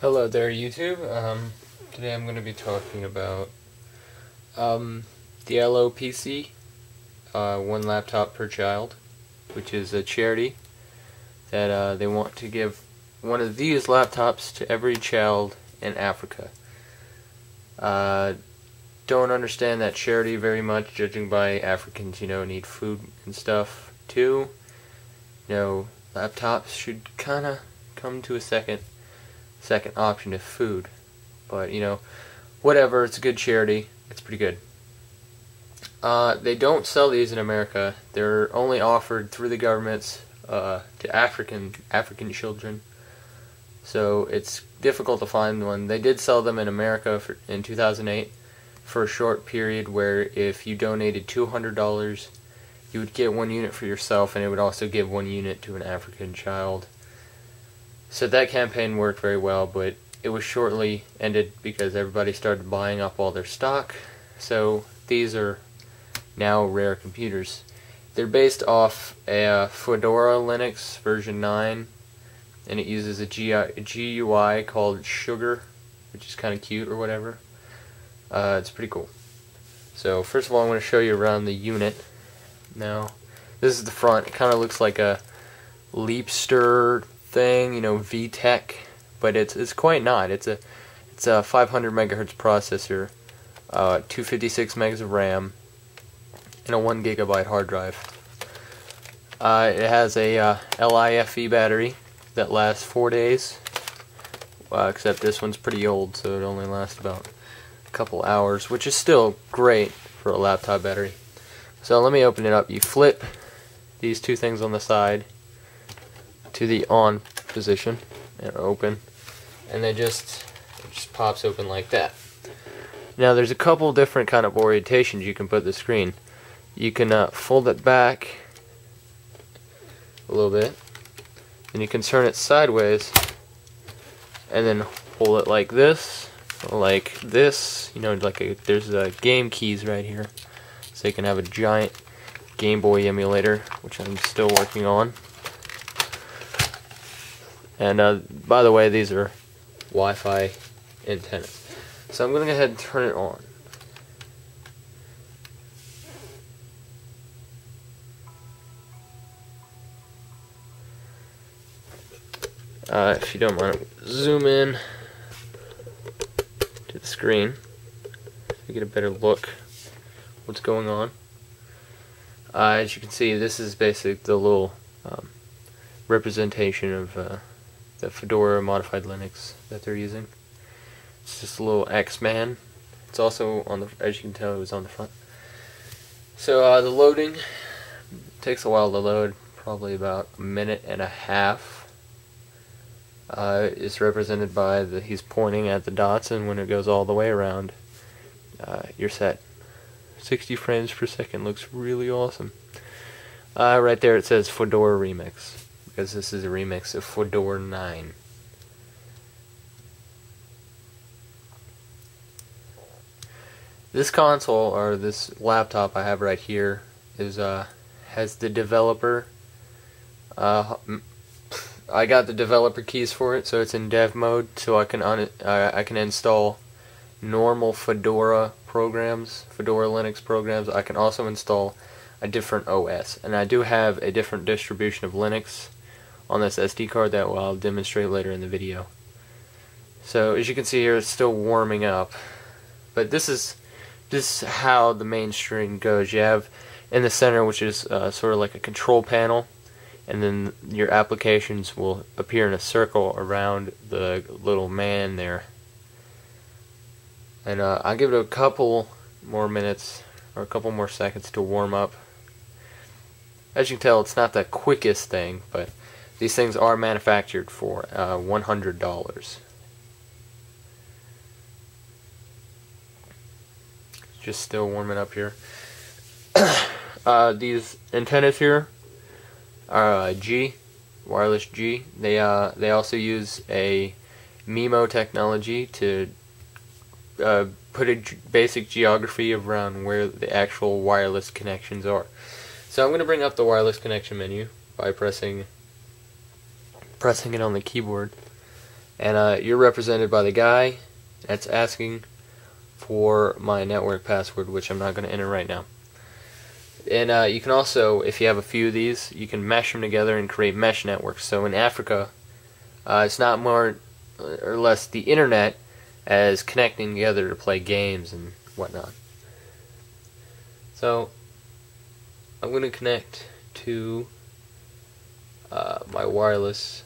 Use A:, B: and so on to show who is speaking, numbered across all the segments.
A: Hello there, YouTube. Today I'm going to be talking about the OLPC, one laptop per child, which is a charity that they want to give one of these laptops to every child in Africa. Don't understand that charity very much, judging by Africans, need food and stuff too. Laptops should kind of come to a second option of food, but whatever, it's a good charity, it's pretty good. They don't sell these in America. They're only offered through the governments to African children, so it's difficult to find one. They did sell them in America in 2008 for a short period, where if you donated $200 you would get one unit for yourself, and it would also give one unit to an African child. So that campaign worked very well, but it was shortly ended because everybody started buying up all their stock. So these are now rare computers. They're based off a Fedora Linux version 9, and it uses a GUI called Sugar, which is kind of cute or whatever. It's pretty cool. So first of all, I'm going to show you around the unit. Now, this is the front. It kind of looks like a Leapster thing, VTech, but it's quite not. It's a 500 megahertz processor, 256 megs of RAM, and a 1 gigabyte hard drive. It has a LiFe battery that lasts 4 days, except this one's pretty old, so it only lasts about a couple hours, which is still great for a laptop battery. So let me open it up. You flip these two things on the side to the on position and open, and it just pops open like that. Now there's a couple different kind of orientations you can put the screen. You can fold it back a little bit, and you can turn it sideways and then hold it like this, there's game keys right here, so you can have a giant Game Boy emulator, which I'm still working on. And by the way, these are Wi-Fi antennas. So I'm going to go ahead and turn it on. If you don't mind, zoom in to the screen to get a better look what's going on. As you can see, this is basically the little representation of the Fedora modified Linux that they're using. It's just a little X-Man. It's also on the, as you can tell, it was on the front. So the loading takes a while to load, probably about a minute and a half. It's represented by he's pointing at the dots, and when it goes all the way around, you're set. 60 frames per second looks really awesome. Right there it says Fedora Remix, because this is a remix of Fedora 9. This console, or this laptop I have right here, is has the developer. I got the developer keys for it, so it's in dev mode, so I can install normal Fedora programs, Fedora Linux programs. I can also install a different OS, and I do have a different distribution of Linux on this SD card that I'll demonstrate later in the video. So as you can see here, it's still warming up, but this is how the main screen goes. You have in the center, which is sort of like a control panel, and then your applications will appear in a circle around the little man there. And I'll give it a couple more minutes or a couple more seconds to warm up. As you can tell, it's not the quickest thing, but these things are manufactured for $100. Just still warming up here. These antennas here are wireless G. They also use a MIMO technology to put a basic geography around where the actual wireless connections are. So I'm going to bring up the wireless connection menu by pressing it on the keyboard, And you're represented by the guy that's asking for my network password, which I'm not going to enter right now. And you can also, if you have a few of these, you can mesh them together and create mesh networks. So in Africa, it's not more or less the internet as connecting together to play games and whatnot. So I'm going to connect to my wireless.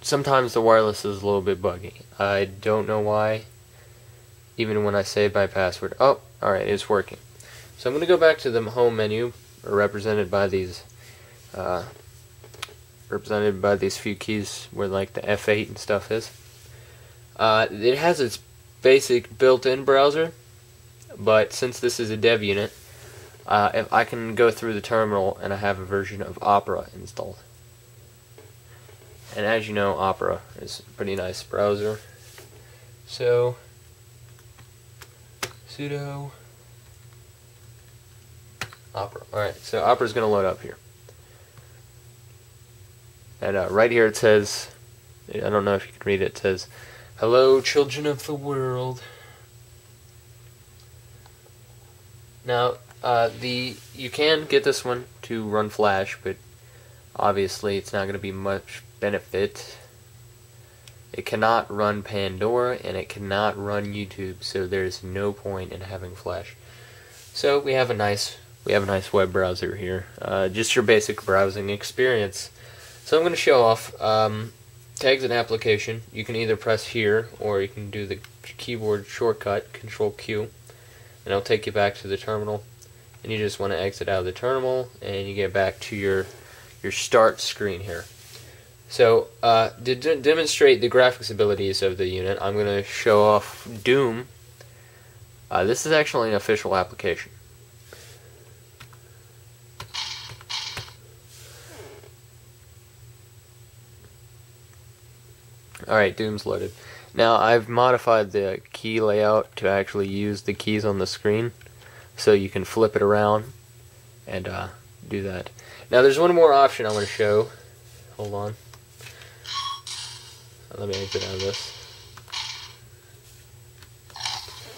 A: Sometimes the wireless is a little bit buggy. I don't know why, even when I save my password. Oh, alright, it's working. So I'm going to go back to the home menu, represented by these few keys where like the F8 and stuff is. It has its basic built-in browser, but since this is a dev unit, if I can go through the terminal and I have a version of Opera installed. And as you know, Opera is a pretty nice browser. So sudo Opera. Alright, so Opera's going to load up here. And right here it says, I don't know if you can read it, it says, "Hello, children of the world." Now, you can get this one to run Flash, but obviously it's not going to be much benefit. It cannot run Pandora, and it cannot run YouTube, so there's no point in having Flash. So we have a nice web browser here, just your basic browsing experience. So I'm going to show off. To exit an application, you can either press here, or you can do the keyboard shortcut, Control-Q, and it'll take you back to the terminal. And you just want to exit out of the terminal, and you get back to your start screen here. So, to demonstrate the graphics abilities of the unit, I'm going to show off Doom. This is actually an official application. Alright, Doom's loaded. Now, I've modified the key layout to actually use the keys on the screen, so you can flip it around and do that. Now, there's one more option I want to show. Hold on. Let me exit out of this.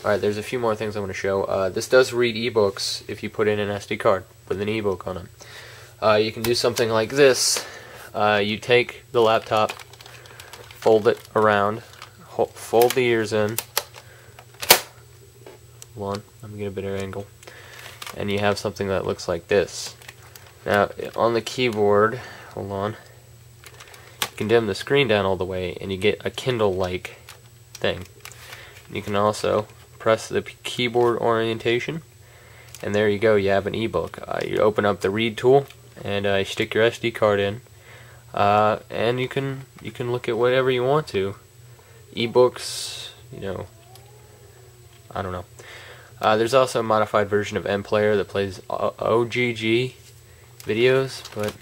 A: Alright, there's a few more things I want to show. This does read ebooks if you put in an SD card with an ebook on it. You can do something like this. You take the laptop, fold it around, fold the ears in. Hold on, let me get a better angle. And you have something that looks like this. Now, on the keyboard, hold on, you can dim the screen down all the way, and you get a Kindle-like thing. You can also press the keyboard orientation, and there you go, you have an ebook. You open up the read tool, and you stick your SD card in. And you can look at whatever you want to. Ebooks, you know, I don't know. There's also a modified version of MPlayer that plays OGG videos, but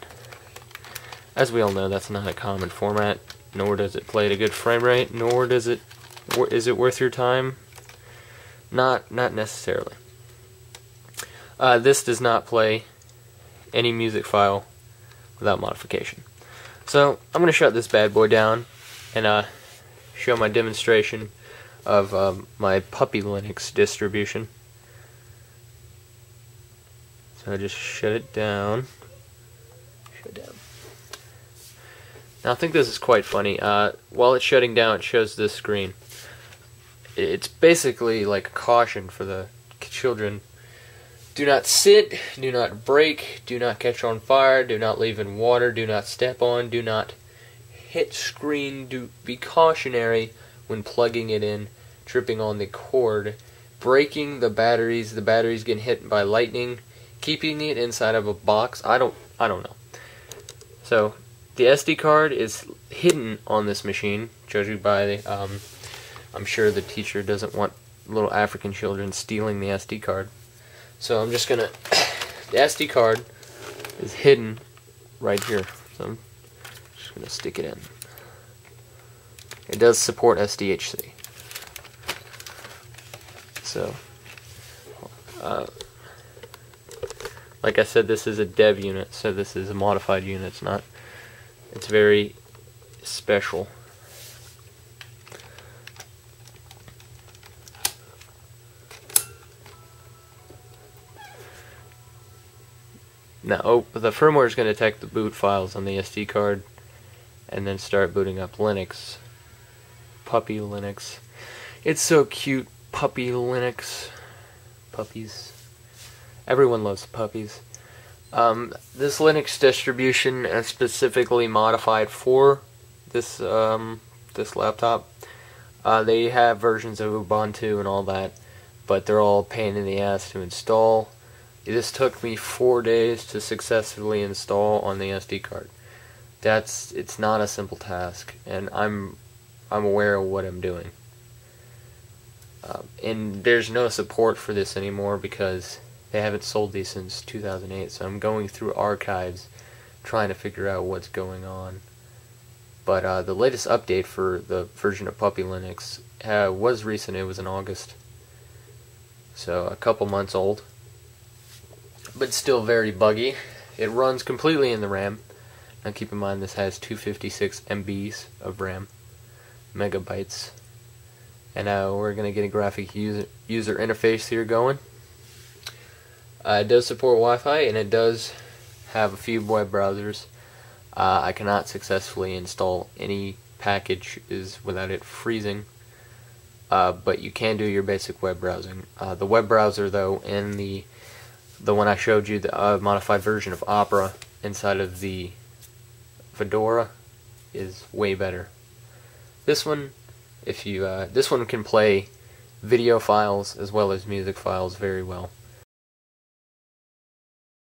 A: as we all know, that's not a common format, nor does it play at a good frame rate, nor is it worth your time. Not necessarily. This does not play any music file without modification. So I'm going to shut this bad boy down and show my demonstration of my Puppy Linux distribution. So I just shut it down. Now I think this is quite funny. While it's shutting down, it shows this screen. It's basically like a caution for the children. Do not sit, do not break, do not catch on fire, do not leave in water, do not step on, do not hit screen, be cautionary when plugging it in, tripping on the cord, breaking the batteries getting hit by lightning, keeping it inside of a box. I don't know. So the SD card is hidden on this machine, judging by I'm sure the teacher doesn't want little African children stealing the SD card. So I'm just gonna, the SD card is hidden right here, so I'm just gonna stick it in. It does support SDHC. So, like I said, this is a dev unit, so this is a modified unit. It's very special. Now, the firmware is going to detect the boot files on the SD card and then start booting up Linux. Puppy Linux. It's so cute, Puppy Linux. Puppies. Everyone loves puppies. This Linux distribution is specifically modified for this this laptop. They have versions of Ubuntu and all that, but they're all a pain in the ass to install. This took me 4 days to successfully install on the SD card. It's not a simple task, and I'm aware of what I'm doing. And there's no support for this anymore because they haven't sold these since 2008, so I'm going through archives trying to figure out what's going on. But the latest update for the version of Puppy Linux was recent. It was in August, so a couple months old, but still very buggy. It runs completely in the RAM. Now keep in mind this has 256 MBs of RAM, megabytes. And we're going to get a graphic user interface here going. It does support Wi-Fi, and it does have a few web browsers. I cannot successfully install any packages without it freezing, but you can do your basic web browsing. The web browser, though, in the one I showed you, the modified version of Opera inside of the Fedora, is way better. This one, this one can play video files as well as music files very well.